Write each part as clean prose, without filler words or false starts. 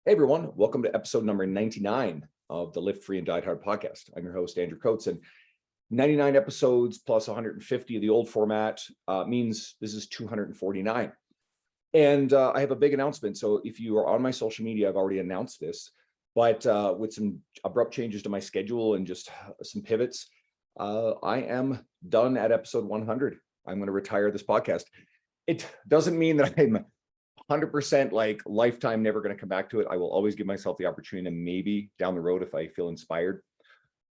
Hey everyone, welcome to episode number 99 of the Lift Free and Diet Hard podcast. I'm your host, Andrew Coates, and 99 episodes plus 150 of the old format means this is 249. And I have a big announcement. So if you are on my social media, I've already announced this, but with some abrupt changes to my schedule and just some pivots, I am done at episode 100. I'm going to retire this podcast. It doesn't mean that I'm 100% like lifetime never going to come back to it. I will always give myself the opportunity to maybe down the road if I feel inspired.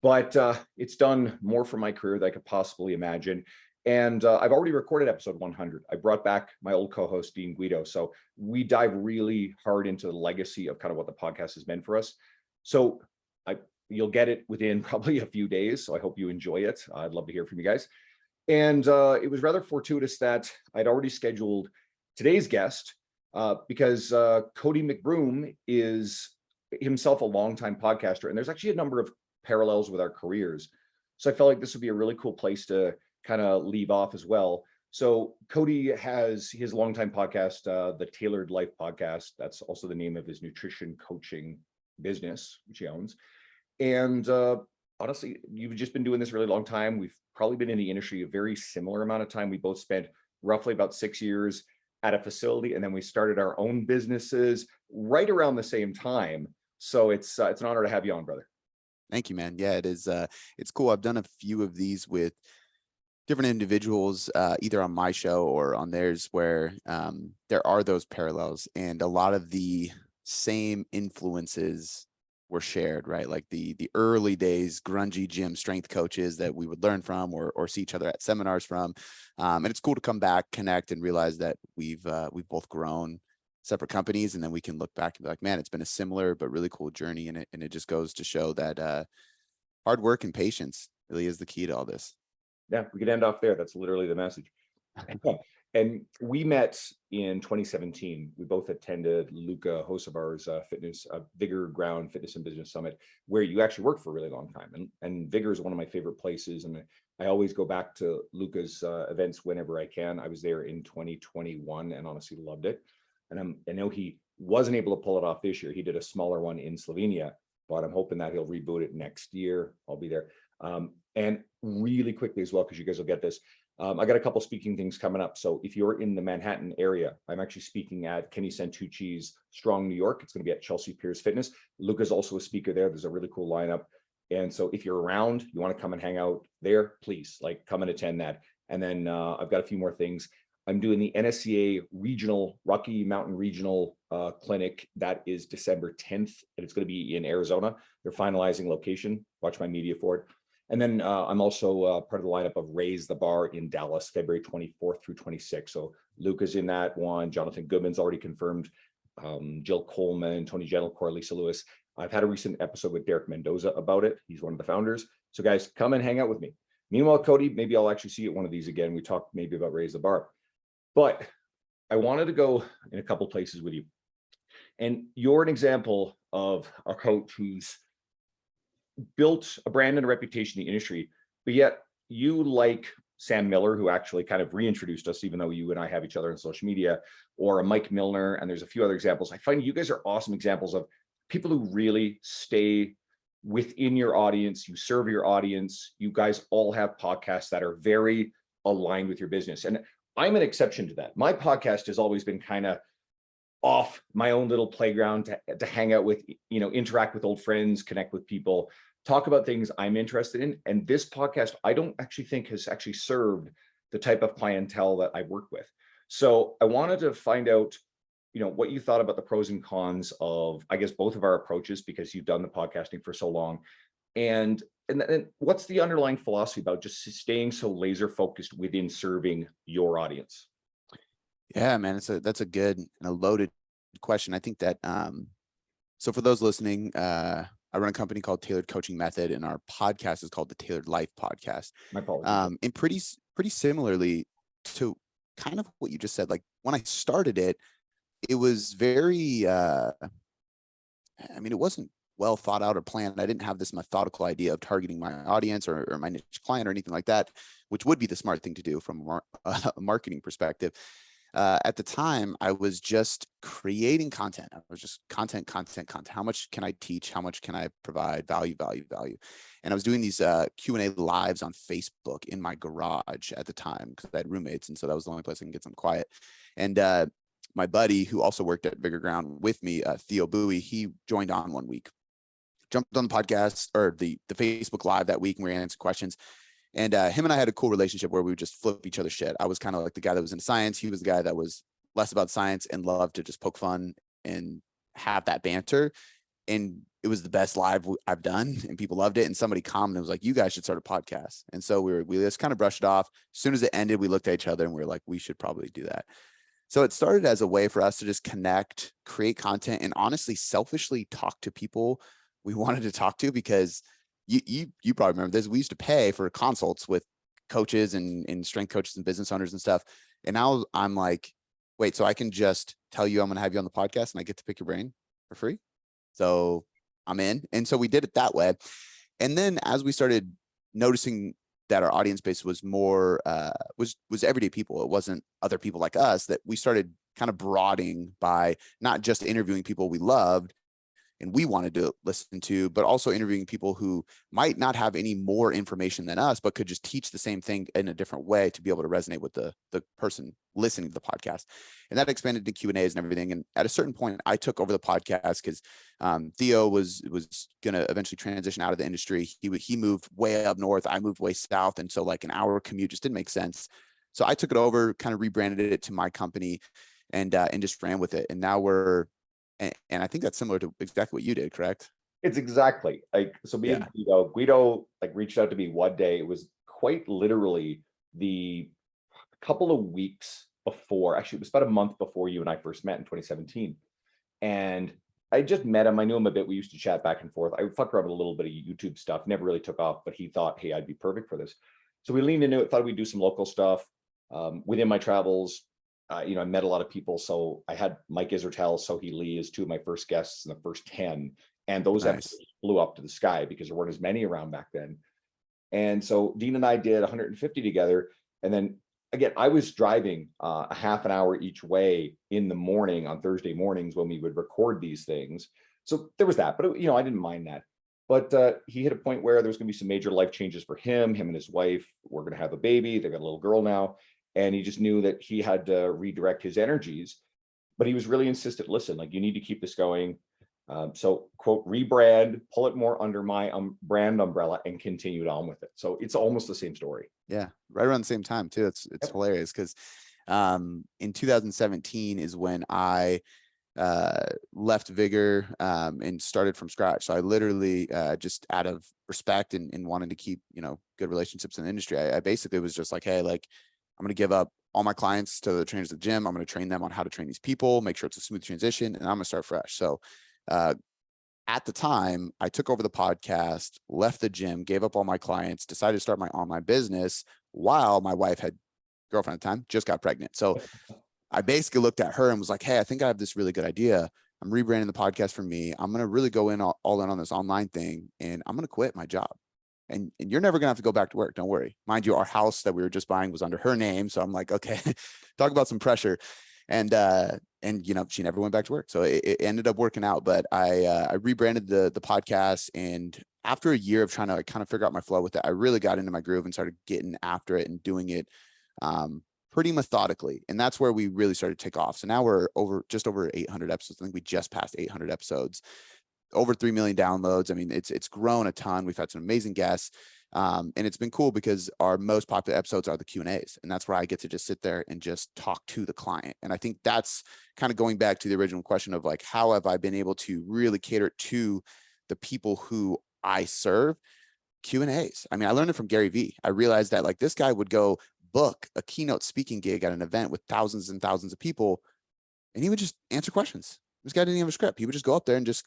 But it's done more for my career than I could possibly imagine. And I've already recorded episode 100. I brought back my old co-host, Dean Guido. So we dive really hard into the legacy of kind of what the podcast has meant for us. So you'll get it within probably a few days. So I hope you enjoy it. I'd love to hear from you guys. And it was rather fortuitous that I'd already scheduled today's guest because Cody McBroom is himself a longtime podcaster. And there's actually a number of parallels with our careers. So I felt like this would be a really cool place to kind of leave off as well. So Cody has his longtime podcast, the Tailored Life podcast. That's also the name of his nutrition coaching business, which he owns. And honestly, you've just been doing this a really long time. We've probably been in the industry a very similar amount of time. We both spent roughly about 6 years at a facility, and then we started our own businesses right around the same time. So it's an honor to have you on, brother. Thank you, man. Yeah, it is. It's cool. I've done a few of these with different individuals, either on my show or on theirs, where there are those parallels, and a lot of the same influences were shared, right? Like the early days, grungy gym strength coaches that we would learn from or see each other at seminars from. And it's cool to come back, connect, and realize that we've both grown separate companies, and then we can look back and be like, man, it's been a similar but really cool journey. And it just goes to show that hard work and patience really is the key to all this. Yeah, we could end off there. That's literally the message. And we met in 2017. We both attended Luca Hocevar's Vigor Ground Fitness and Business Summit, where you actually worked for a really long time. And Vigor is one of my favorite places. And I always go back to Luca's events whenever I can. I was there in 2021 and honestly loved it. And I know he wasn't able to pull it off this year. He did a smaller one in Slovenia, but I'm hoping that he'll reboot it next year. I'll be there. And really quickly as well, because you guys will get this. I got a couple speaking things coming up. So if you're in the Manhattan area, I'm actually speaking at Kenny Santucci's Strong New York. It's going to be at Chelsea Piers Fitness. Luca's also a speaker there. There's a really cool lineup. And so if you're around, you want to come and hang out there, please come and attend that. And then I've got a few more things. I'm doing the NSCA regional, Rocky Mountain Regional Clinic. That is December 10th, and it's going to be in Arizona. They're finalizing location. Watch my media for it. And then I'm also part of the lineup of Raise the Bar in Dallas, February 24th through 26th. So Luca's in that one. Jonathan Goodman's already confirmed. Jill Coleman, Tony Gentlecore, Lisa Lewis. I've had a recent episode with Derek Mendoza about it. He's one of the founders. So guys, come and hang out with me. Meanwhile, Cody, maybe I'll actually see you at one of these again. We talked maybe about Raise the Bar. But I wanted to go in a couple places with you. And you're an example of a coach who's built a brand and a reputation in the industry, but yet you, like Sam Miller, who actually kind of reintroduced us, even though you and I have each other on social media, or a Mike Milner, and there's a few other examples. I find you guys are awesome examples of people who really stay within your audience. You serve your audience. You guys all have podcasts that are very aligned with your business. And I'm an exception to that. My podcast has always been kind of off my own little playground to hang out with, interact with old friends, connect with people, talk about things I'm interested in. And this podcast, I don't actually think has actually served the type of clientele that I work with. So I wanted to find out, what you thought about the pros and cons of, I guess, both of our approaches, because you've done the podcasting for so long. And what's the underlying philosophy about just staying so laser focused within serving your audience? Yeah, man, that's a good and a loaded question. I think that so for those listening, I run a company called Tailored Coaching Method, and our podcast is called the Tailored Life Podcast. My apologies. And pretty similarly to kind of what you just said, like when I started it, it was very it wasn't well thought out or planned. I didn't have this methodical idea of targeting my audience or my niche client or anything like that, which would be the smart thing to do from a marketing perspective. At the time, I was just creating content. I was just content. How much can I teach? How much can I provide? Value. And I was doing these Q&A lives on Facebook in my garage at the time because I had roommates. And so that was the only place I can get some quiet. And my buddy, who also worked at Bigger Ground with me, Theo Bowie, he joined on one week, jumped on the podcast or the Facebook Live that week, and we were answering questions. And him and I had a cool relationship where we would just flip each other shit. I was kind of like the guy that was in science. He was the guy that was less about science and loved to just poke fun and have that banter. And it was the best live I've done, and people loved it. And somebody commented, was like, "You guys should start a podcast." And so we just kind of brushed it off. As soon as it ended, we looked at each other and we were like, "We should probably do that." So it started as a way for us to just connect, create content, and honestly, selfishly talk to people we wanted to talk to, because you probably remember this. We used to pay for consults with coaches and strength coaches and business owners and stuff. And now I'm like, wait, so I can just tell you I'm going to have you on the podcast and I get to pick your brain for free. So I'm in. And so we did it that way. And then as we started noticing that our audience base was more, was everyday people, it wasn't other people like us, that we started kind of broadening by not just interviewing people we loved and we wanted to listen to, but also interviewing people who might not have any more information than us, but could just teach the same thing in a different way to be able to resonate with the person listening to the podcast. And that expanded to Q&As and everything. And at a certain point, I took over the podcast because Theo was going to eventually transition out of the industry. He moved way up north. I moved way south. And so like an hour commute just didn't make sense. So I took it over, kind of rebranded it to my company and just ran with it. And now and I think that's similar to exactly what you did, correct? It's exactly like, so me and Guido like reached out to me one day. It was quite literally the couple of weeks before, actually it was about a month before you and I first met in 2017. And I just met him. I knew him a bit. We used to chat back and forth. I would fuck around with a little bit of YouTube stuff, never really took off, but he thought, hey, I'd be perfect for this. So we leaned into it, thought we'd do some local stuff. Within my travels, I met a lot of people. So I had Mike Isertel, Sohee Lee as two of my first guests in the first 10. And those episodes blew up to the sky because there weren't as many around back then. And so Dean and I did 150 together. And then again, I was driving a half an hour each way in the morning on Thursday mornings when we would record these things. So there was that, but I didn't mind that. But he hit a point where there was going to be some major life changes for him and his wife were going to have a baby. They've got a little girl now. And he just knew that he had to redirect his energies, but he was really insistent, listen, like you need to keep this going. So quote, rebrand, pull it more under my brand umbrella and continued on with it. So it's almost the same story. Yeah. Right around the same time too. It's hilarious because in 2017 is when I left Vigor and started from scratch. So I literally just out of respect and wanting to keep, good relationships in the industry, I basically was just like, hey, like, I'm going to give up all my clients to the trainers at the gym. I'm going to train them on how to train these people, make sure it's a smooth transition, and I'm going to start fresh. So at the time, I took over the podcast, left the gym, gave up all my clients, decided to start my online business while my wife had girlfriend at the time, just got pregnant. So I basically looked at her and was like, hey, I think I have this really good idea. I'm rebranding the podcast for me. I'm going to really go in all in on this online thing, and I'm going to quit my job. And you're never gonna have to go back to work. Don't worry. Mind you, our house that we were just buying was under her name. So I'm like, okay, talk about some pressure. And she never went back to work. So it ended up working out. But I rebranded the podcast. And after a year of trying to kind of figure out my flow with it, I really got into my groove and started getting after it and doing it pretty methodically. And that's where we really started to take off. So now we're just over 800 episodes. I think we just passed 800 episodes. Over 3 million downloads. I mean, it's grown a ton. We've had some amazing guests. And it's been cool because our most popular episodes are the Q&As. And that's where I get to just sit there and just talk to the client. And I think that's kind of going back to the original question of like, how have I been able to really cater to the people who I serve? Q&As. I mean, I learned it from Gary Vee. I realized that like this guy would go book a keynote speaking gig at an event with thousands and thousands of people, and he would just answer questions. This guy didn't have a script. He would just go up there and just,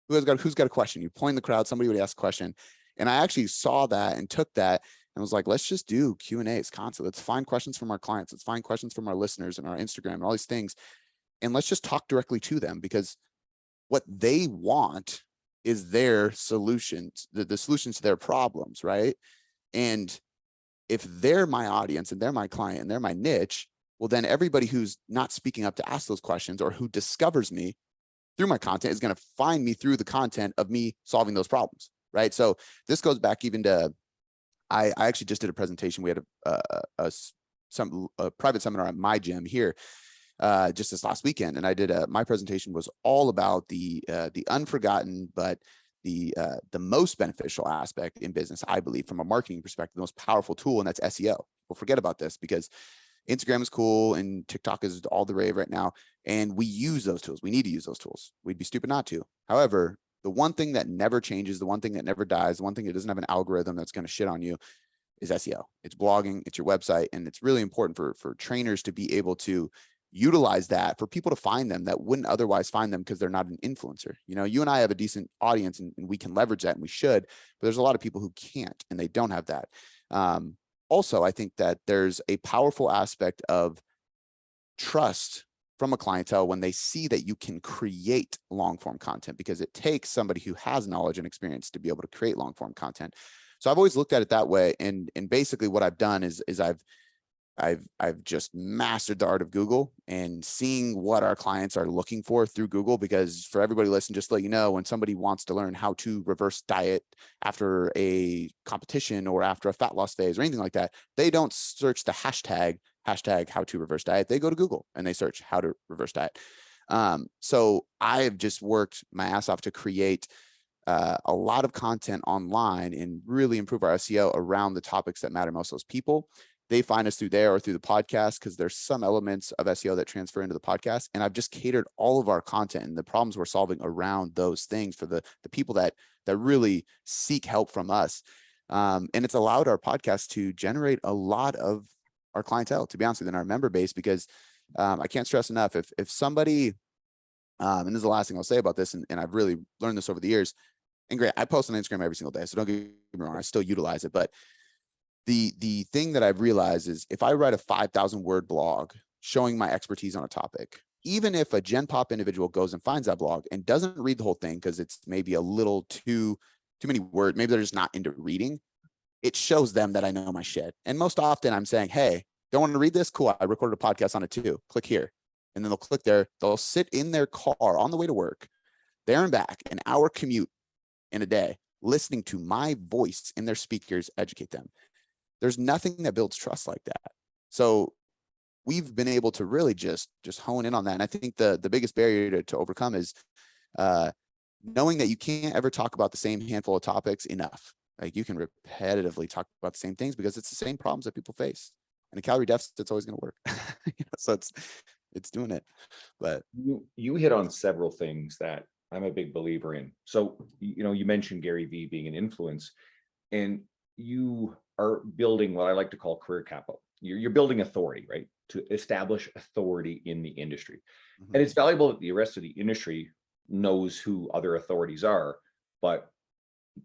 who's got a question? You point in the crowd, somebody would ask a question. And I actually saw that and took that and was like, let's just do Q&As constantly. Let's find questions from our clients. Let's find questions from our listeners and our Instagram and all these things. And let's just talk directly to them, because what they want is their solutions, the solutions to their problems, right? And if they're my audience and they're my client and they're my niche, Well, then everybody who's not speaking up to ask those questions or who discovers me through my content is going to find me through the content of me solving those problems, right? So this goes back even to, I actually just did a presentation. We had a private seminar at my gym here just this last weekend, and I did my presentation was all about the unforgotten but the most beneficial aspect in business, I believe, from a marketing perspective, the most powerful tool, and that's SEO. We'll forget about this because Instagram is cool and TikTok is all the rave right now, and we use those tools. We need to use those tools. We'd be stupid not to. However, the one thing that never changes, the one thing that never dies, the one thing that doesn't have an algorithm that's going to shit on you is SEO. It's blogging, it's your website, and it's really important for trainers to be able to utilize that for people to find them that wouldn't otherwise find them because they're not an influencer. You know, you and I have a decent audience and we can leverage that, and we should, but there's a lot of people who can't and they don't have that. Also, I think that there's a powerful aspect of trust from a clientele when they see that you can create long form content, because it takes somebody who has knowledge and experience to be able to create long form content. So I've always looked at it that way. And basically what I've done is I've just mastered the art of Google and seeing what our clients are looking for through Google. Because for everybody listening, just to let you know, when somebody wants to learn how to reverse diet after a competition or after a fat loss phase or anything like that, they don't search the hashtag how to reverse diet. They go to Google and they search how to reverse diet. So I've just worked my ass off to create a lot of content online and really improve our SEO around the topics that matter most to those people. They find us through there or through the podcast, because there's some elements of SEO that transfer into the podcast. And I've just catered all of our content and the problems we're solving around those things for the people that really seek help from us. And it's allowed our podcast to generate a lot of our clientele, to be honest with you, in our member base, because I can't stress enough, if somebody, and this is the last thing I'll say about this, and I've really learned this over the years, and great, I post on Instagram every single day, so don't get me wrong, I still utilize it, but the thing that I've realized is if I write a 5,000 word blog showing my expertise on a topic, even if a Gen Pop individual goes and finds that blog and doesn't read the whole thing because it's maybe a little too many words, maybe they're just not into reading, it shows them that I know my shit. And most often I'm saying, hey, don't want to read this? Cool, I recorded a podcast on it too. Click here. And then they'll click there. They'll sit in their car on the way to work, there and back, an hour commute in a day, listening to my voice in their speakers educate them. There's nothing that builds trust like that. So we've been able to really just hone in on that. And I think the biggest barrier to overcome is knowing that you can't ever talk about the same handful of topics enough. Like, you can repetitively talk about the same things because it's the same problems that people face. And a calorie deficit's always going to work. So it's doing it. But you hit on several things that I'm a big believer in. So, you mentioned Gary Vee being an influence, and you are building what I like to call career capital. You're building authority, right? To establish authority in the industry. Mhm. And it's valuable that the rest of the industry knows who other authorities are, but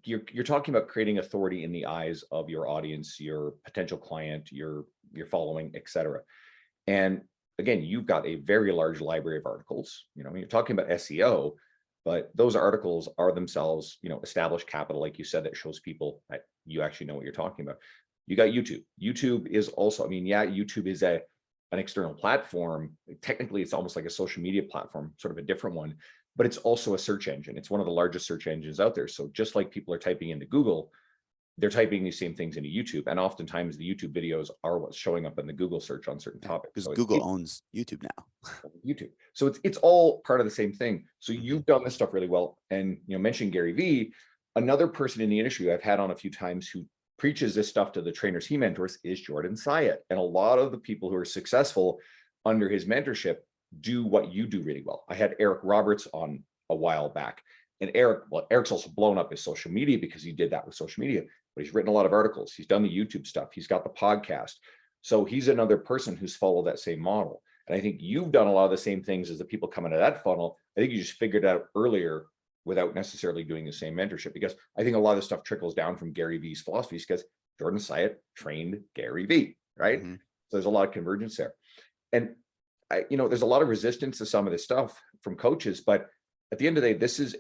you're talking about creating authority in the eyes of your audience, your potential client, your following, etc. And again, you've got a very large library of articles. You're talking about SEO, but those articles are themselves, established capital, like you said, that shows people that you actually know what you're talking about. You got YouTube. YouTube is also, YouTube is an external platform. Technically, it's almost like a social media platform, sort of a different one, but it's also a search engine. It's one of the largest search engines out there. So just like people are typing into Google, they're typing these same things into YouTube. And oftentimes the YouTube videos are what's showing up in the Google search on certain topics. Because So Google owns YouTube now. YouTube. So it's all part of the same thing. So Mhm. you've done this stuff really well. And mentioned Gary Vee, another person in the industry I've had on a few times who preaches this stuff to the trainers he mentors is Jordan Syatt. And a lot of the people who are successful under his mentorship do what you do really well. I had Eric Roberts on a while back. And Eric's also blown up his social media because he did that with social media, but he's written a lot of articles. He's done the YouTube stuff. He's got the podcast. So he's another person who's followed that same model. And I think you've done a lot of the same things as the people coming to that funnel. I think you just figured out earlier without necessarily doing the same mentorship, because I think a lot of the stuff trickles down from Gary Vee's philosophies because Jordan Syatt trained Gary Vee, right? Mhm. So there's a lot of convergence there. And there's a lot of resistance to some of this stuff from coaches, but at the end of the day, this is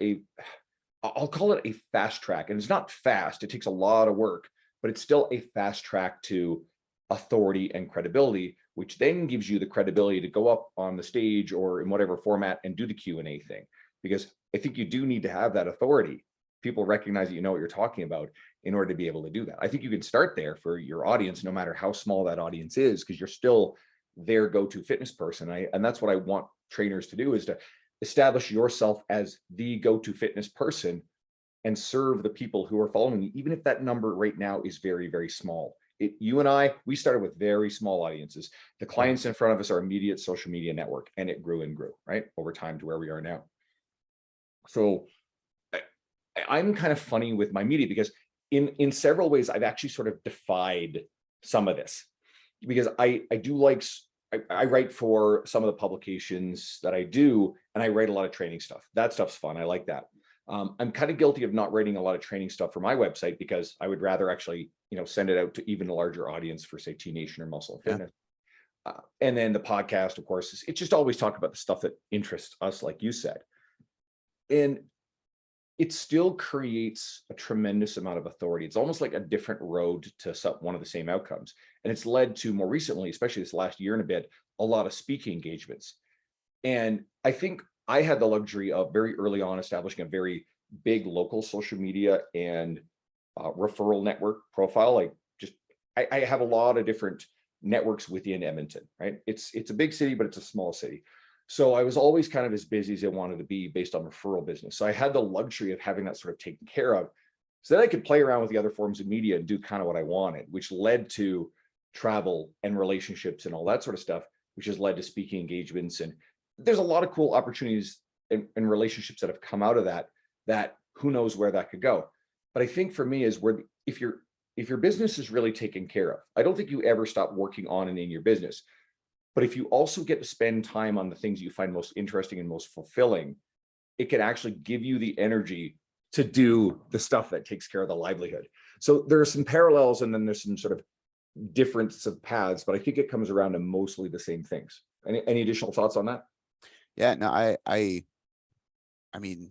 I'll call it a fast track. And it's not fast, it takes a lot of work, but it's still a fast track to authority and credibility which then gives you the credibility to go up on the stage or in whatever format and do the Q&A thing. Because I think you do need to have that authority. People recognize that you know what you're talking about in order to be able to do that. I think you can start there for your audience, no matter how small that audience is, because you're still their go-to fitness person. And that's what I want trainers to do, is to establish yourself as the go-to fitness person and serve the people who are following you, even if that number right now is very, very small. You and I, we started with very small audiences. The clients in front of us are immediate social media network, and it grew and grew, right, over time to where we are now. So I'm kind of funny with my media, because in several ways, I've actually sort of defied some of this, because I do like, I write for some of the publications that I do, and I write a lot of training stuff. That stuff's fun. I like that. I'm kind of guilty of not writing a lot of training stuff for my website, because I would rather actually, send it out to even a larger audience for, say, T Nation or Muscle and Fitness. And then the podcast, of course, it's just always talk about the stuff that interests us, like you said. And it still creates a tremendous amount of authority. It's almost like a different road to one of the same outcomes. And it's led to, more recently, especially this last year and a bit, a lot of speaking engagements. And I think I had the luxury of very early on establishing a very big local social media and referral network profile. Like, just, I have a lot of different networks within Edmonton, right? It's a big city, but it's a small city. So I was always kind of as busy as I wanted to be based on referral business. So I had the luxury of having that sort of taken care of, so that I could play around with the other forms of media and do kind of what I wanted, which led to travel and relationships and all that sort of stuff, which has led to speaking engagements. And there's a lot of cool opportunities and relationships that have come out of that who knows where that could go. But I think for me is where, if your business is really taken care of, I don't think you ever stop working on and in your business. But if you also get to spend time on the things you find most interesting and most fulfilling, it can actually give you the energy to do the stuff that takes care of the livelihood. So there are some parallels, and then there's some sort of difference of paths, but I think it comes around to mostly the same things. Any additional thoughts on that? Yeah, no, I mean,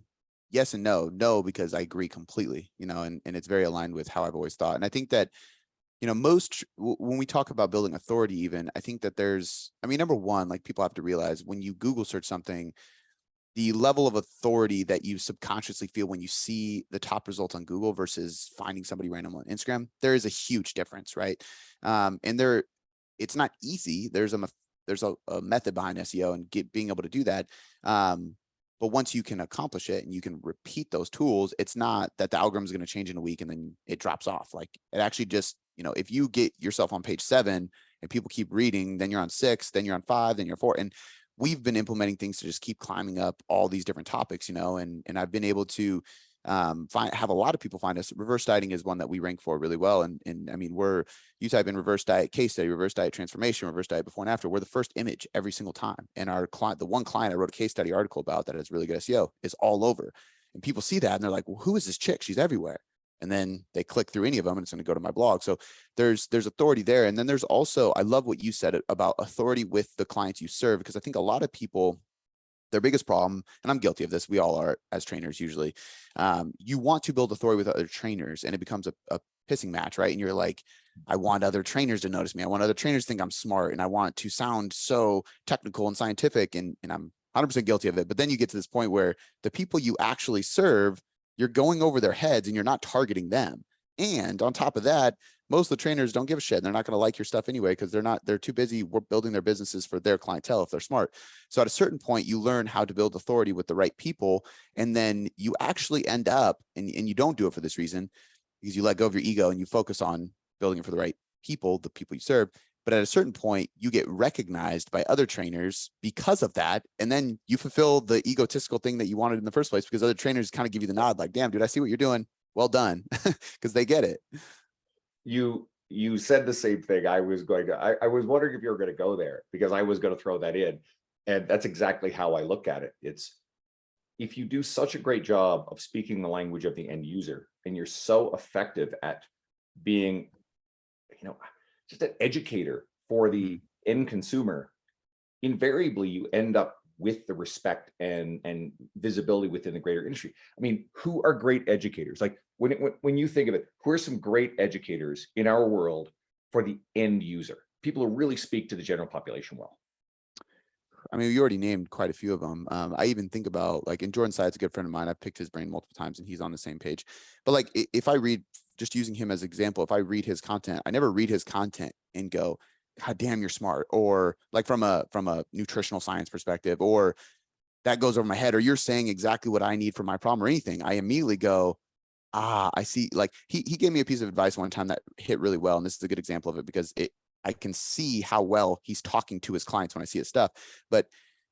yes and no, because I agree completely, and it's very aligned with how I've always thought. And I think that, when we talk about building authority, even, I think that number one, like, people have to realize when you Google search something, the level of authority that you subconsciously feel when you see the top results on Google versus finding somebody random on Instagram, there is a huge difference, right? And it's not easy. There's a method behind SEO and being able to do that. But once you can accomplish it and you can repeat those tools, it's not that the algorithm is going to change in a week and then it drops off. Like, it actually just, if you get yourself on page 7 and people keep reading, then you're on 6, then you're on 5, then you're 4. And we've been implementing things to just keep climbing up all these different topics, and I've been able to have a lot of people find us. Reverse dieting is one that we rank for really well. And I mean, you type in reverse diet case study, reverse diet transformation, reverse diet before and after, we're the first image every single time. And our client, the one client I wrote a case study article about that has really good SEO, is all over. And people see that and they're like, well, who is this chick? She's everywhere. And then they click through any of them and it's going to go to my blog. So there's authority there. And then there's also, I love what you said about authority with the clients you serve, because I think a lot of people, their biggest problem, and I'm guilty of this, we all are as trainers usually, you want to build authority with other trainers and it becomes a pissing match, right? And you're like, I want other trainers to notice me. I want other trainers to think I'm smart, and I want to sound so technical and scientific, and I'm 100% guilty of it. But then you get to this point where the people you actually serve, you're going over their heads and you're not targeting them. And on top of that, most of the trainers don't give a shit. They're not going to like your stuff anyway, because they're too busy building their businesses for their clientele if they're smart. So at a certain point, you learn how to build authority with the right people. And then you actually end up, and you don't do it for this reason, because you let go of your ego and you focus on building it for the right people, the people you serve. But at a certain point, you get recognized by other trainers because of that. And then you fulfill the egotistical thing that you wanted in the first place, because other trainers kind of give you the nod, like, damn, dude, I see what you're doing. Well done. Because they get it. You said the same thing. I was wondering if you were going to go there, because I was going to throw that in. And that's exactly how I look at it. It's, if you do such a great job of speaking the language of the end user, and you're so effective at being, just an educator for the end consumer, invariably you end up with the respect and visibility within the greater industry. I mean, who are great educators? Like, when you think of it, who are some great educators in our world for the end user? people who really speak to the general population well? I mean, you already named quite a few of them. I even think about like, and Jordan Syatt's a good friend of mine. I've picked his brain multiple times and he's on the same page. But like, if I read, just using him as example, if I read his content, I never read his content and go, God damn, you're smart. Or like from a nutritional science perspective, or that goes over my head, or you're saying exactly what I need for my problem or anything. I immediately go, I see. Like he gave me a piece of advice one time that hit really well. And this is a good example of it because I can see how well he's talking to his clients when I see his stuff. But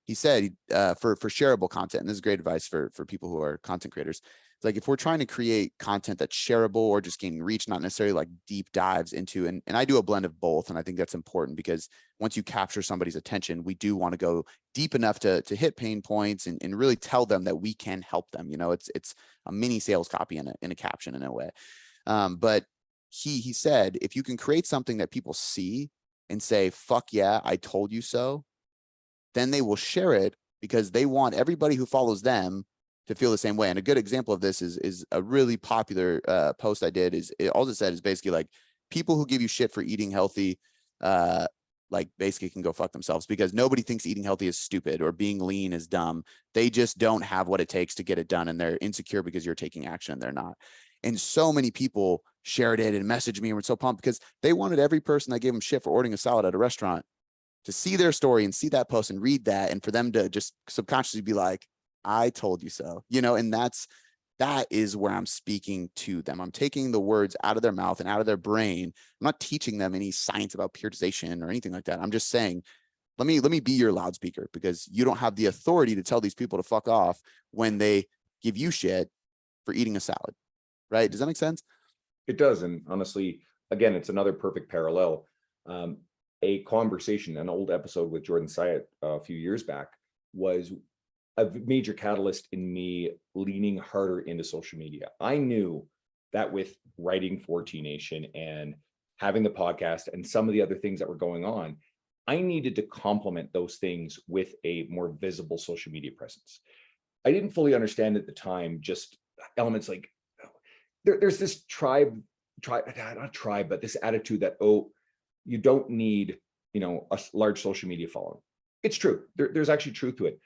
he said for shareable content, and this is great advice for people who are content creators. It's like if we're trying to create content that's shareable or just gaining reach, not necessarily like deep dives into, and I do a blend of both. And I think that's important because once you capture somebody's attention, we do want to go deep enough to hit pain points and really tell them that we can help them. You know, it's a mini sales copy in a caption in a way. But he said, if you can create something that people see and say, fuck yeah, I told you so, then they will share it because they want everybody who follows them to feel the same way. And a good example of this is a really popular post I did. All it said is basically like, people who give you shit for eating healthy, like basically can go fuck themselves, because nobody thinks eating healthy is stupid or being lean is dumb. They just don't have what it takes to get it done, and they're insecure because you're taking action and they're not. And so many people shared it and messaged me and were so pumped because they wanted every person that gave them shit for ordering a salad at a restaurant to see their story and see that post and read that, and for them to just subconsciously be like, I told you so, you know. And that is where I'm speaking to them. I'm taking the words out of their mouth and out of their brain. I'm not teaching them any science about periodization or anything like that. I'm just saying, let me be your loudspeaker, because you don't have the authority to tell these people to fuck off when they give you shit for eating a salad. Right? Does that make sense? It does. And honestly, again, it's another perfect parallel. A conversation, an old episode with Jordan Syatt a few years back, was a major catalyst in me leaning harder into social media. I knew that with writing for T Nation and having the podcast and some of the other things that were going on, I needed to complement those things with a more visible social media presence. I didn't fully understand at the time just elements like there's this not tribe, but this attitude that, oh, you don't need, a large social media following. It's true. There's actually truth to it.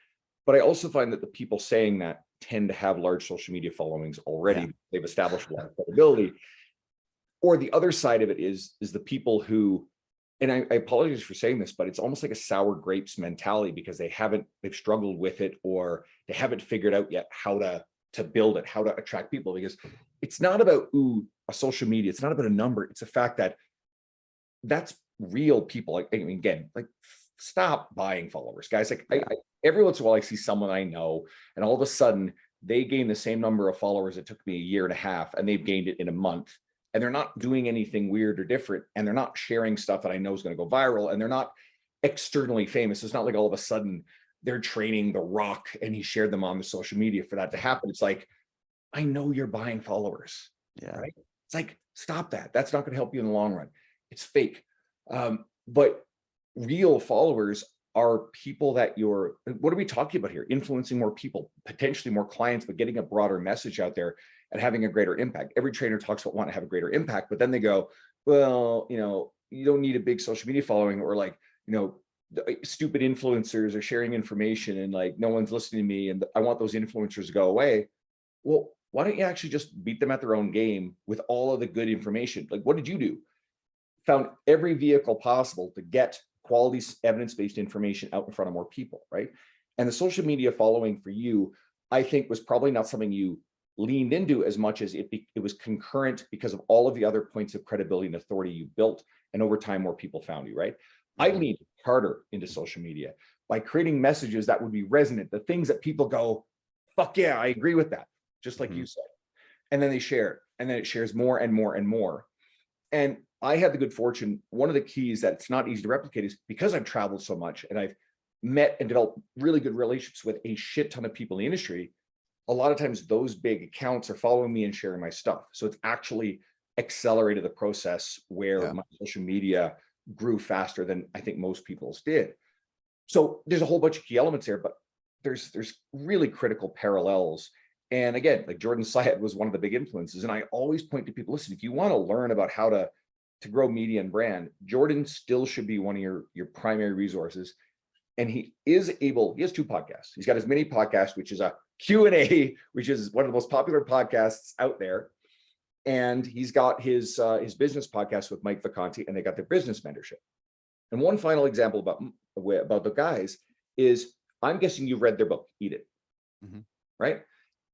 But I also find that the people saying that tend to have large social media followings already. Yeah. They've established a lot of credibility. Or the other side of it is the people who, and I apologize for saying this, but it's almost like a sour grapes mentality, because they've struggled with it, or they haven't figured out yet how to build it, how to attract people. Because it's not about a social media, it's not about a number. It's a fact that that's real people. Like, I mean, again, like, stop buying followers, guys. Like, Yeah. every once in a while I see someone I know, and all of a sudden they gain the same number of followers it took me a year and a half, and they've gained it in a month, and they're not doing anything weird or different, and they're not sharing stuff that I know is going to go viral, and they're not externally famous. It's not like all of a sudden they're training The Rock and he shared them on the social media for that to happen. It's like, I know you're buying followers. Yeah. Right? It's like, stop that. That's not going to help you in the long run. It's fake. But real followers are people that what are we talking about here? Influencing more people, potentially more clients, but getting a broader message out there and having a greater impact. Every trainer talks about wanting to have a greater impact, but then they go, well, you don't need a big social media following, or like, stupid influencers are sharing information and like, no one's listening to me, and I want those influencers to go away. Well, why don't you actually just beat them at their own game with all of the good information? Like, what did you do? Found every vehicle possible to get quality evidence-based information out in front of more people, right? And the social media following for you, I think, was probably not something you leaned into as much as it was concurrent because of all of the other points of credibility and authority you built, and over time more people found you, right? I leaned harder into social media by creating messages that would be resonant, the things that people go, fuck yeah, I agree with that, just like you said. And then they share it, and then it shares more and more and more. And I had the good fortune, one of the keys that it's not easy to replicate is because I've traveled so much and I've met and developed really good relationships with a shit ton of people in the industry. A lot of times those big accounts are following me and sharing my stuff. So it's actually accelerated the process where my social media grew faster than I think most people's did. So there's a whole bunch of key elements there, but there's really critical parallels. And again, like Jordan Syatt was one of the big influences. And I always point to people, listen, if you want to learn about how to to grow media and brand, Jordan still should be one of your primary resources. And he has 2 podcasts. He's got his mini podcast, which is a Q&A, which is one of the most popular podcasts out there. And he's got his business podcast with Mike Vacanti, and they got their business mentorship. And one final example about the guys is, I'm guessing you've read their book, Eat It, right?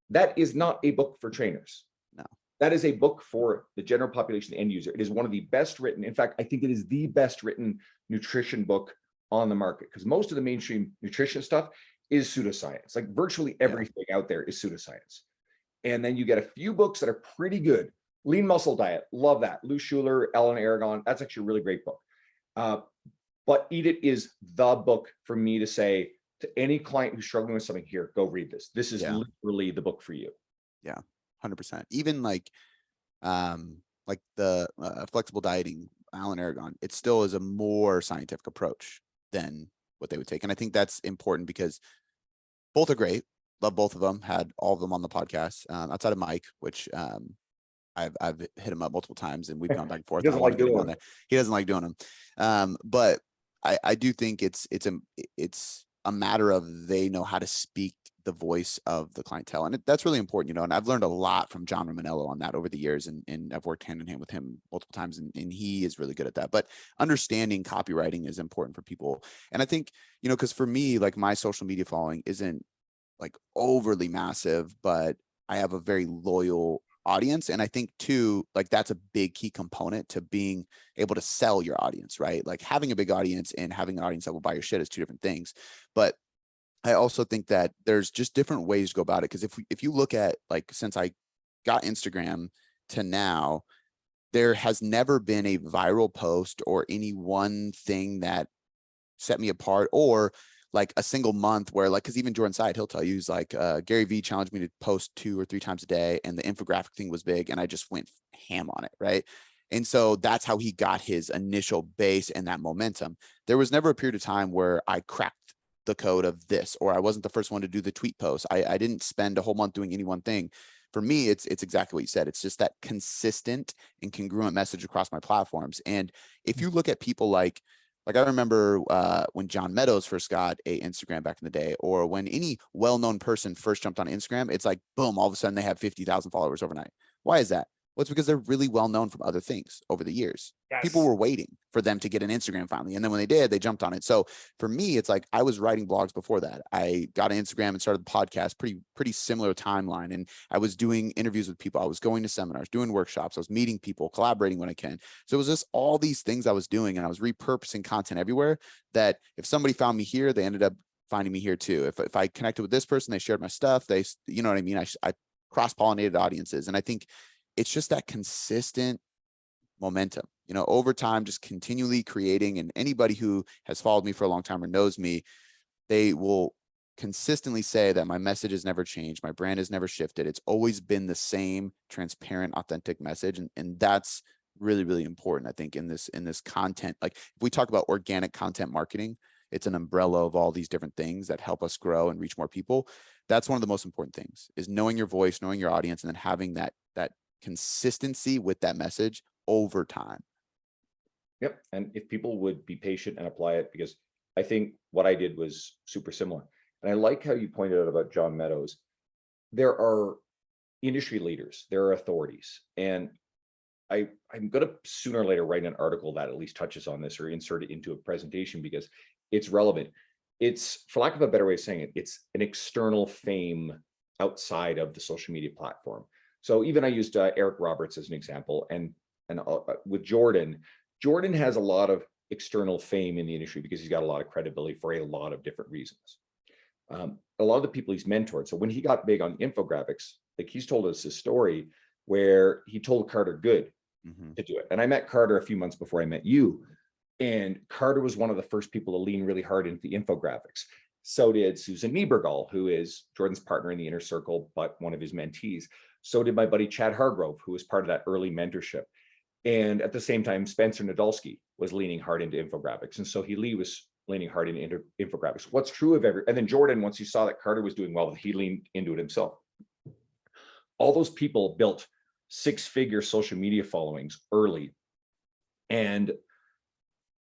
That is not a book for trainers. No. That is a book for the general population, the end user. It is one of the best written. In fact, I think it is the best written nutrition book on the market, because most of the mainstream nutrition stuff is pseudoscience. Like virtually everything out there is pseudoscience. And then you get a few books that are pretty good. Lean Muscle Diet, love that. Lou Schuler, Ellen Aragon, that's actually a really great book. But Eat It is the book for me to say to any client who's struggling with something, here, go read this. This is literally the book for you. Yeah, 100%. Even like the flexible dieting, Alan Aragon, it still is a more scientific approach than what they would take. And I think that's important because both are great. Love both of them. Had all of them on the podcast, outside of Mike, which I've hit him up multiple times and we've gone back and forth. He doesn't like doing them. He doesn't like doing them. But I do think it's a matter of they know how to speak the voice of the clientele. And that's really important, you know, and I've learned a lot from John Romanello on that over the years. And I've worked hand in hand with him multiple times, and he is really good at that. But understanding copywriting is important for people. And I think, you know, because for me, like my social media following isn't like overly massive, but I have a very loyal audience. And I think too, like that's a big key component to being able to sell your audience, right? Like having a big audience and having an audience that will buy your shit is 2 different things. But I also think that there's just different ways to go about it. Because if you look at, like, since I got Instagram to now, there has never been a viral post or any one thing that set me apart, or like a single month where, like, because even Jordan Side, he'll tell you, he's like, Gary Vee challenged me to post 2 or 3 times a day, and the infographic thing was big, and I just went ham on it, right? And so that's how he got his initial base and that momentum. There was never a period of time where I cracked the code of this, or I wasn't the first one to do the tweet post. I didn't spend a whole month doing any one thing. For me, it's exactly what you said. It's just that consistent and congruent message across my platforms. And if you look at people like I remember when John Meadows first got a Instagram back in the day, or when any well-known person first jumped on Instagram, it's like, boom, all of a sudden they have 50,000 followers overnight. Why is that? Well, it's because they're really well known from other things over the years. Yes. People were waiting for them to get an Instagram finally. And then when they did, they jumped on it. So for me, it's like I was writing blogs before that. I got an Instagram and started the podcast, pretty similar timeline. And I was doing interviews with people. I was going to seminars, doing workshops. I was meeting people, collaborating when I can. So it was just all these things I was doing, and I was repurposing content everywhere, that if somebody found me here, they ended up finding me here too. If I connected with this person, they shared my stuff. They, you know what I mean? I cross-pollinated audiences. And I think it's just that consistent momentum, you know, over time, just continually creating. And anybody who has followed me for a long time or knows me, they will consistently say that my message has never changed. My brand has never shifted. It's always been the same transparent, authentic message. And that's really, really important, I think, in this content. Like if we talk about organic content marketing, it's an umbrella of all these different things that help us grow and reach more people. That's one of the most important things, is knowing your voice, knowing your audience, and then having that consistency with that message over time. Yep. And if people would be patient and apply it, because I think what I did was super similar. And I like how you pointed out about John Meadows. There are industry leaders, there are authorities, and I'm going to sooner or later write an article that at least touches on this, or insert it into a presentation, because it's relevant. It's, for lack of a better way of saying it, it's an external fame outside of the social media platform. So even I used Eric Roberts as an example, and with Jordan has a lot of external fame in the industry because he's got a lot of credibility for a lot of different reasons. A lot of the people he's mentored. So when he got big on infographics, like he's told us his story where he told Carter Good to do it. And I met Carter a few months before I met you. And Carter was one of the first people to lean really hard into the infographics. So did Susan Niebergall, who is Jordan's partner in the inner circle, but one of his mentees. So did my buddy Chad Hargrove, who was part of that early mentorship. And at the same time, Spencer Nadolski was leaning hard into infographics. And so Lee was leaning hard into infographics. What's true of and then Jordan, once he saw that Carter was doing well, he leaned into it himself. All those people built 6-figure social media followings early. And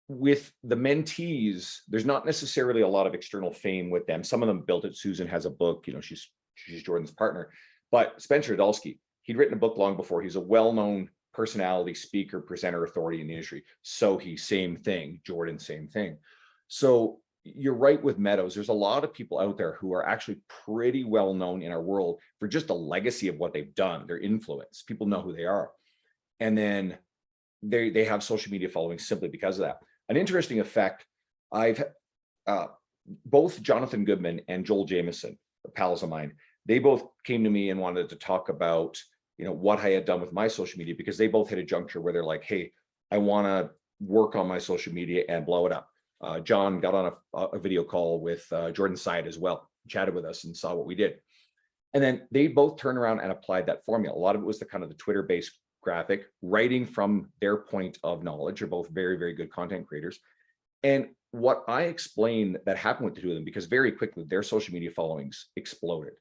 with the mentees, there's not necessarily a lot of external fame with them. Some of them built it. Susan has a book, she's Jordan's partner. But Spencer Adulski, he'd written a book long before. He's a well-known personality, speaker, presenter, authority in the industry. So same thing. Jordan, same thing. So you're right with Meadows. There's a lot of people out there who are actually pretty well known in our world for just the legacy of what they've done, their influence. People know who they are. And then they have social media following simply because of that. An interesting effect, I've both Jonathan Goodman and Joel Jameson, pals of mine, they both came to me and wanted to talk about, what I had done with my social media, because they both hit a juncture where they're like, hey, I want to work on my social media and blow it up. John got on a video call with Jordan Side as well, chatted with us and saw what we did. And then they both turned around and applied that formula. A lot of it was the kind of the Twitter-based graphic, writing from their point of knowledge. Are both very, very good content creators. And what I explained that happened with the two of them, because very quickly their social media followings exploded.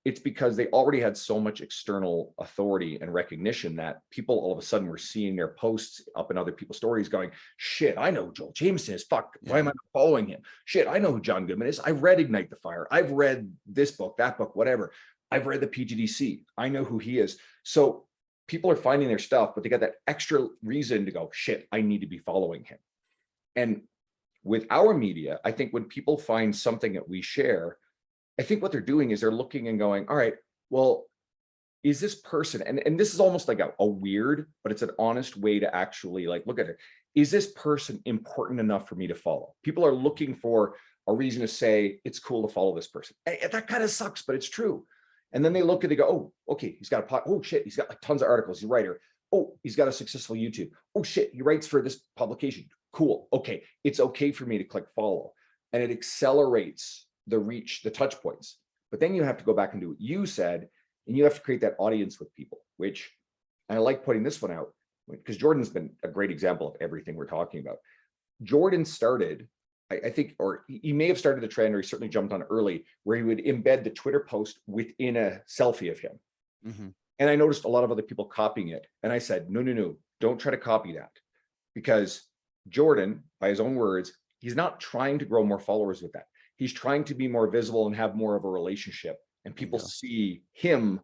It's because they already had so much external authority and recognition that people all of a sudden were seeing their posts up in other people's stories going, shit, I know Joel Jameson is, fuck, why am I not following him? Shit, I know who John Goodman is. I read Ignite the Fire. I've read this book, that book, whatever. I've read the PGDC. I know who he is. So people are finding their stuff, but they got that extra reason to go, shit, I need to be following him. And with our media, I think when people find something that we share, I think what they're doing is they're looking and going, all right, well, is this person, and this is almost like a weird, but it's an honest way to actually like look at it. Is this person important enough for me to follow? People are looking for a reason to say it's cool to follow this person. That kind of sucks, but it's true. And then they look and they go, oh, okay, he's got a pot. Oh shit, he's got like tons of articles. He's a writer. Oh, he's got a successful YouTube. Oh shit, he writes for this publication. Cool. Okay, it's okay for me to click follow. And it accelerates the reach, the touch points. But then you have to go back and do what you said, and you have to create that audience with people, which I like putting this one out because Jordan's been a great example of everything we're talking about. Jordan started, I think, or he may have started the trend, or he certainly jumped on early, where he would embed the Twitter post within a selfie of him. Mm-hmm. And I noticed a lot of other people copying it. And I said, no, don't try to copy that. Because Jordan, by his own words, he's not trying to grow more followers with that. He's trying to be more visible and have more of a relationship. And people see him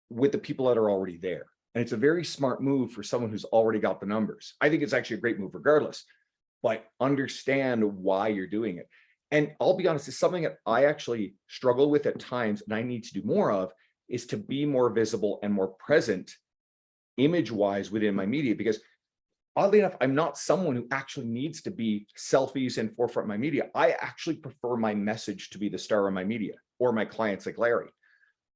with the people that are already there. And it's a very smart move for someone who's already got the numbers. I think it's actually a great move regardless, but understand why you're doing it. And I'll be honest, it's something that I actually struggle with at times, and I need to do more of, is to be more visible and more present image-wise within my media, because oddly enough, I'm not someone who actually needs to be selfies in forefront of my media. I actually prefer my message to be the star of my media, or my clients like Larry.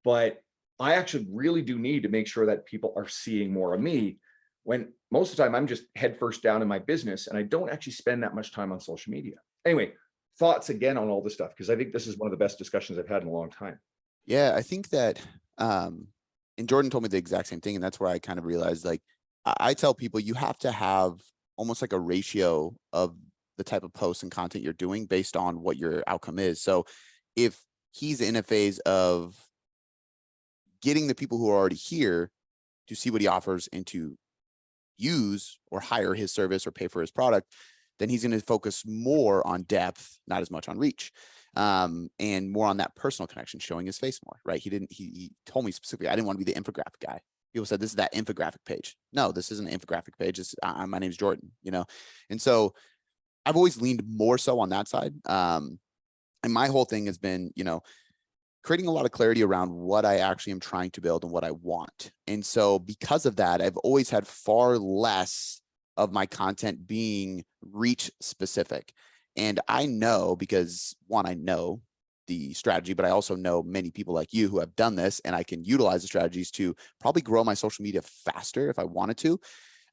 But I actually really do need to make sure that people are seeing more of me, when most of the time I'm just head first down in my business and I don't actually spend that much time on social media. Anyway, thoughts again on all this stuff, because I think this is one of the best discussions I've had in a long time. Yeah, I think that, and Jordan told me the exact same thing. And that's where I kind of realized, like, I tell people you have to have almost like a ratio of the type of posts and content you're doing based on what your outcome is. So if he's in a phase of getting the people who are already here to see what he offers and to use or hire his service or pay for his product, then he's going to focus more on depth, not as much on reach, and more on that personal connection, showing his face more, right? He told me specifically, I didn't want to be the infographic guy. People said, this is that infographic page. No, this isn't an infographic page. My name's Jordan, And so I've always leaned more so on that side. And my whole thing has been, creating a lot of clarity around what I actually am trying to build and what I want. And so because of that, I've always had far less of my content being reach specific. And I know, because one, I know the strategy, but I also know many people like you who have done this, and I can utilize the strategies to probably grow my social media faster if I wanted to.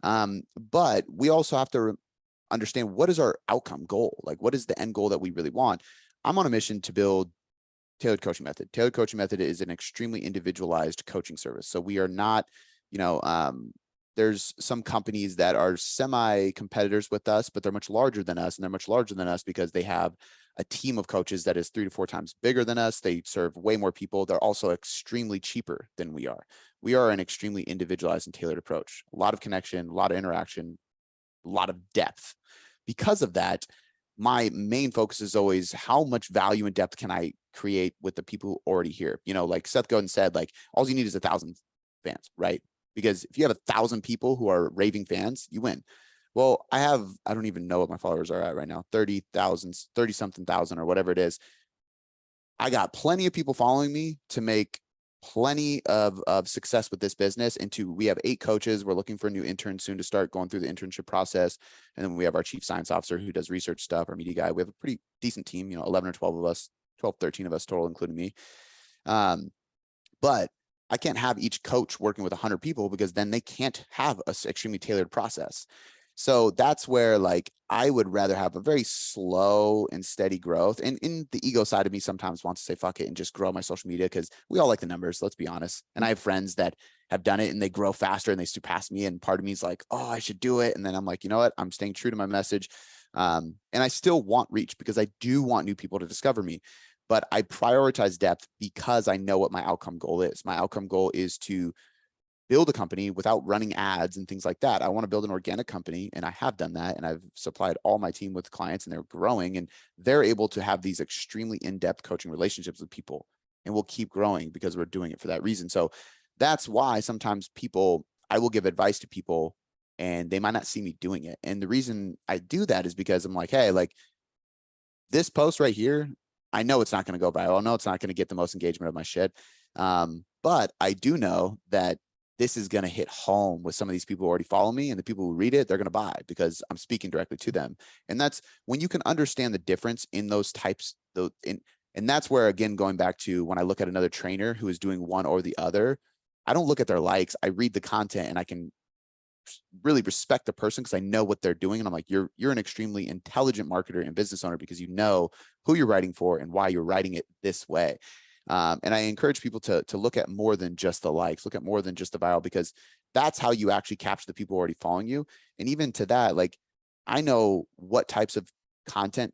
But we also have to understand, what is our outcome goal? Like, what is the end goal that we really want? I'm on a mission to build Tailored Coaching Method. Tailored Coaching Method is an extremely individualized coaching service. So we are not, there's some companies that are semi-competitors with us, but they're much larger than us, and they're much larger than us because they have a team of coaches that is 3 to 4 times bigger than us. They serve way more people. They're also extremely cheaper than we are. We are an extremely individualized and tailored approach. A lot of connection, a lot of interaction, lot of depth. Because of that, my main focus is always how much value and depth can I create with the people who already here. You know, like Seth Godin said, like all you need is 1,000 fans, right? Because if you have 1,000 people who are raving fans, you win. Well, I don't even know what my followers are at right now, 30,000, 30 something thousand or whatever it is. I got plenty of people following me to make plenty of success with this business. We have 8 coaches. We're looking for a new intern soon to start going through the internship process. And then we have our chief science officer who does research stuff, our media guy. We have a pretty decent team, 11 or 12 of us, 12, 13 of us total, including me. But I can't have each coach working with 100 people because then they can't have a extremely tailored process. So that's where like I would rather have a very slow and steady growth. And in the ego side of me sometimes wants to say fuck it and just grow my social media because we all like the numbers, let's be honest. And I have friends that have done it and they grow faster and they surpass me. And part of me is like, oh, I should do it. And then I'm like, you know what? I'm staying true to my message. And I still want reach because I do want new people to discover me. But I prioritize depth because I know what my outcome goal is. My outcome goal is to build a company without running ads and things like that. I want to build an organic company, and I have done that. And I've supplied all my team with clients, and they're growing, and they're able to have these extremely in-depth coaching relationships with people, and we'll keep growing because we're doing it for that reason. So that's why sometimes I will give advice to people and they might not see me doing it. And the reason I do that is because I'm like, hey, like this post right here, I know it's not going to go viral. I know it's not going to get the most engagement of my shit. But I do know that this is going to hit home with some of these people who already follow me, and the people who read it, they're going to buy because I'm speaking directly to them. And that's when you can understand the difference in those types. And that's where, again, going back to when I look at another trainer who is doing one or the other, I don't look at their likes. I read the content and I can really respect the person because I know what they're doing. And I'm like, you're an extremely intelligent marketer and business owner because you know who you're writing for and why you're writing it this way. And I encourage people to look at more than just the likes, look at more than just the viral, because that's how you actually capture the people already following you. And even to that, like, I know what types of content,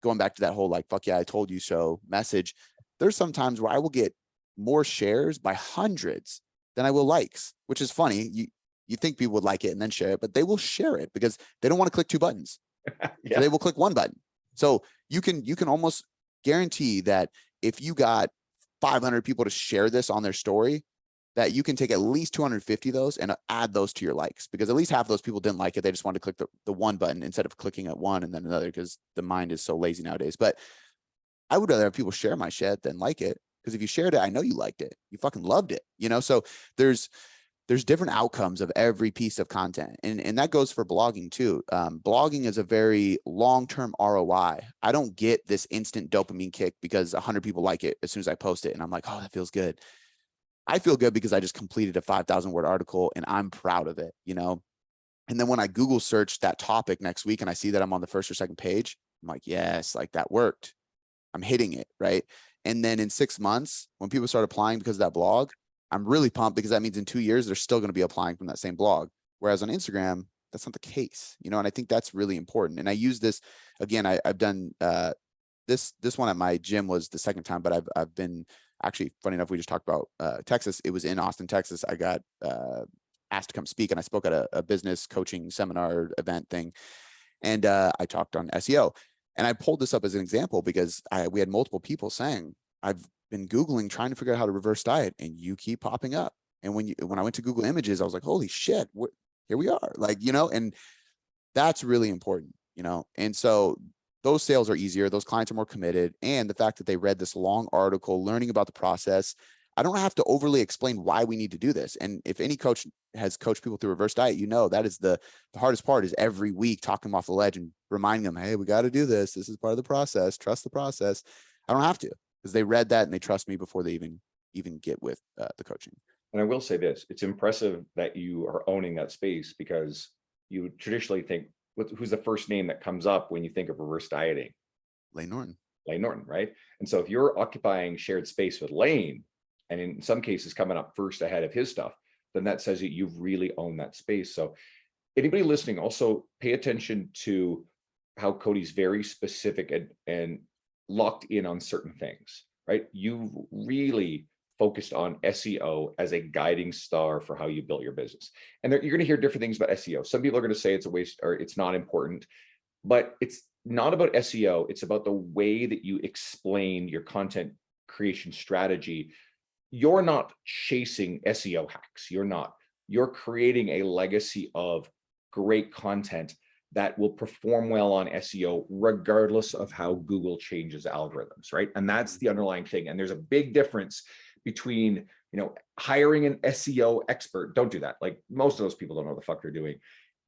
going back to that whole, like, fuck yeah, I told you so message. There's some times where I will get more shares by hundreds than I will likes, which is funny. You think people would like it and then share it, but they will share it because they don't want to click 2 buttons. Yeah. So they will click 1 button. So you can almost guarantee that if you got 500 people to share this on their story, that you can take at least 250 of those and add those to your likes, because at least half of those people didn't like it. They just wanted to click the 1 button instead of clicking at 1 and then another, because the mind is so lazy nowadays. But I would rather have people share my shit than like it, because if you shared it, I know you liked it. You fucking loved it, So there's different outcomes of every piece of content. And that goes for blogging too. Blogging is a very long-term ROI. I don't get this instant dopamine kick because 100 people like it as soon as I post it. And I'm like, oh, that feels good. I feel good because I just completed a 5,000 word article and I'm proud of it, And then when I Google search that topic next week and I see that I'm on the first or second page, I'm like, yes, like that worked. I'm hitting it, right? And then in 6 months, when people start applying because of that blog, I'm really pumped because that means in 2 years, they're still going to be applying from that same blog. Whereas on Instagram, that's not the case, and I think that's really important. And I use this, again, I've done this one at my gym was the second time, but I've been actually, funny enough, we just talked about Texas. It was in Austin, Texas. I got asked to come speak, and I spoke at a business coaching seminar event thing. And I talked on SEO. And I pulled this up as an example because we had multiple people saying, I've been Googling trying to figure out how to reverse diet, and you keep popping up. And when I went to Google Images, I was like, holy shit, here we are. Like, and that's really important, And so those sales are easier. Those clients are more committed. And the fact that they read this long article, learning about the process, I don't have to overly explain why we need to do this. And if any coach has coached people through reverse diet, that is the hardest part, is every week talking them off the ledge and reminding them, hey, we got to do this. This is part of the process. Trust the process. I don't have to, because they read that and they trust me before they even get with the coaching. And I will say this, it's impressive that you are owning that space, because you would traditionally think, who's the first name that comes up when you think of reverse dieting? Layne Norton. Layne Norton, right? And so if you're occupying shared space with Layne, and in some cases coming up first ahead of his stuff, then that says that you've really owned that space. So anybody listening, also pay attention to how Cody's very specific and locked in on certain things, right? You've really focused on SEO as a guiding star for how you built your business. And you're going to hear different things about SEO. Some people are going to say it's a waste or it's not important, but it's not about SEO. It's about the way that you explain your content creation strategy. You're not chasing SEO hacks. You're creating a legacy of great content that will perform well on SEO, regardless of how Google changes algorithms, right? And that's the underlying thing. And there's a big difference between, hiring an SEO expert. Don't do that. Like, most of those people don't know what the fuck they're doing.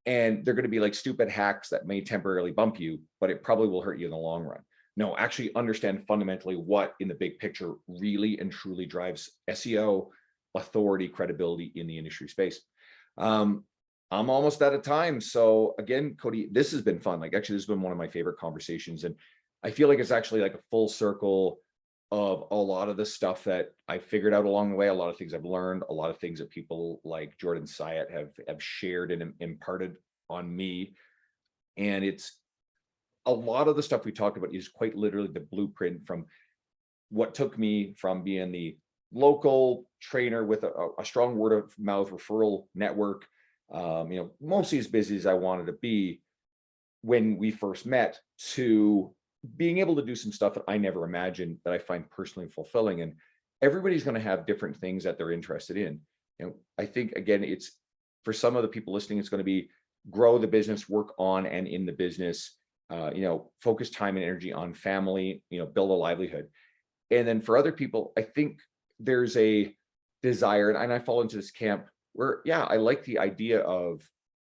And they're going to be like stupid hacks that may temporarily bump you, but it probably will hurt you in the long run. No, actually understand fundamentally what in the big picture really and truly drives SEO authority, credibility in the industry space. I'm almost out of time. So again, Cody, this has been fun. Like, actually, this has been one of my favorite conversations. And I feel like it's actually like a full circle of a lot of the stuff that I figured out along the way, a lot of things I've learned, a lot of things that people like Jordan Syatt have shared and imparted on me. And it's a lot of the stuff we talked about is quite literally the blueprint from what took me from being the local trainer with a strong word of mouth referral network, mostly as busy as I wanted to be when we first met, to being able to do some stuff that I never imagined that I find personally fulfilling. And everybody's going to have different things that they're interested in. And I think, again, it's for some of the people listening, it's going to be grow the business, work on and in the business, focus time and energy on family, build a livelihood. And then for other people, I think there's a desire, and I fall into this camp where, yeah, I like the idea of,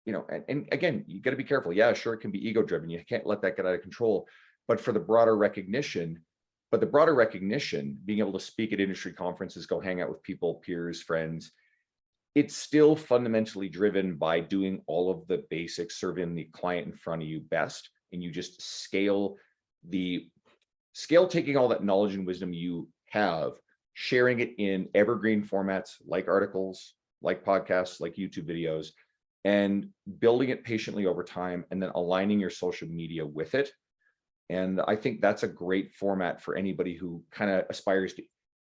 and again, you got to be careful. Yeah, sure, it can be ego driven. You can't let that get out of control. But for the broader recognition, being able to speak at industry conferences, go hang out with people, peers, friends, it's still fundamentally driven by doing all of the basics, serving the client in front of you best. And you just scale taking all that knowledge and wisdom you have, sharing it in evergreen formats like articles, like podcasts, like YouTube videos, and building it patiently over time, and then aligning your social media with it. And I think that's a great format for anybody who kind of aspires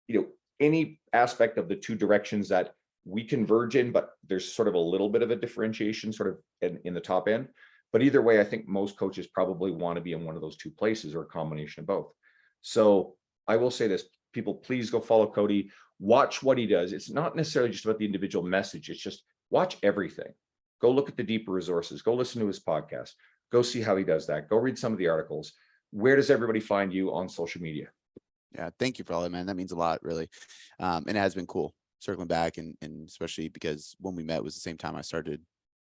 to, any aspect of the two directions that we converge in, but there's sort of a little bit of a differentiation sort of in the top end. But either way, I think most coaches probably want to be in one of those two places or a combination of both. So I will say this, people, please go follow Cody, watch what he does. It's not necessarily just about the individual message. It's just watch everything. Go look at the deeper resources, go listen to his podcast, go see how he does that. Go read some of the articles. Where does everybody find you on social media? Yeah, thank you for all that, man. That means a lot, really. And it has been cool circling back, and especially because when we met was the same time I started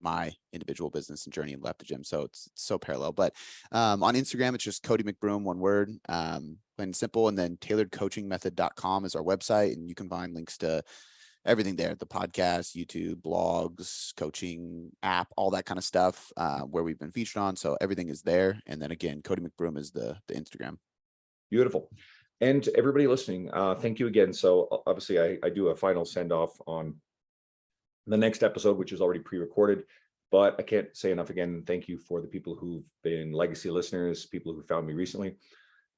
my individual business and journey and left the gym. So it's so parallel. But on Instagram, it's just Cody McBroom, one word, plain and simple. And then tailoredcoachingmethod.com is our website. And you can find links to everything there, the podcast, YouTube, blogs, coaching app, all that kind of stuff, where we've been featured on. So everything is there. And then again, Cody McBroom is the Instagram. Beautiful. And to everybody listening, thank you again. So obviously I do a final send off on the next episode, which is already pre-recorded, but I can't say enough again. Thank you for the people who've been legacy listeners, people who found me recently.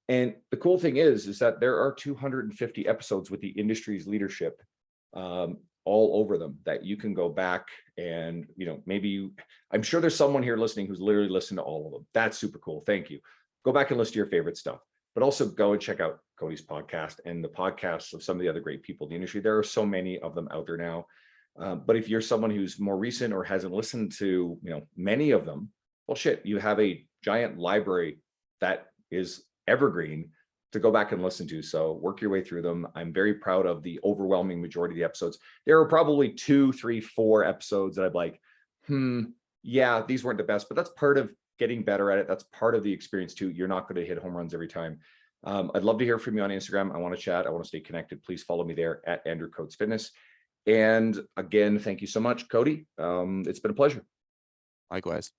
And the cool thing is that there are 250 episodes with the industry's leadership all over them that you can go back and, I'm sure there's someone here listening who's literally listened to all of them. That's super cool. Thank you. Go back and listen to your favorite stuff, but also go and check out Cody's podcast and the podcasts of some of the other great people in the industry. There are so many of them out there now. But if you're someone who's more recent or hasn't listened to, many of them, well, shit, you have a giant library that is evergreen to go back and listen to. So work your way through them. I'm very proud of the overwhelming majority of the episodes. There are probably 2, 3, 4 episodes that I'm like, yeah, these weren't the best, but that's part of getting better at it. That's part of the experience too. You're not going to hit home runs every time. I'd love to hear from you on Instagram. I want to chat. I want to stay connected. Please follow me there at Andrew Coates Fitness. And again, thank you so much, Cody. It's been a pleasure. Likewise.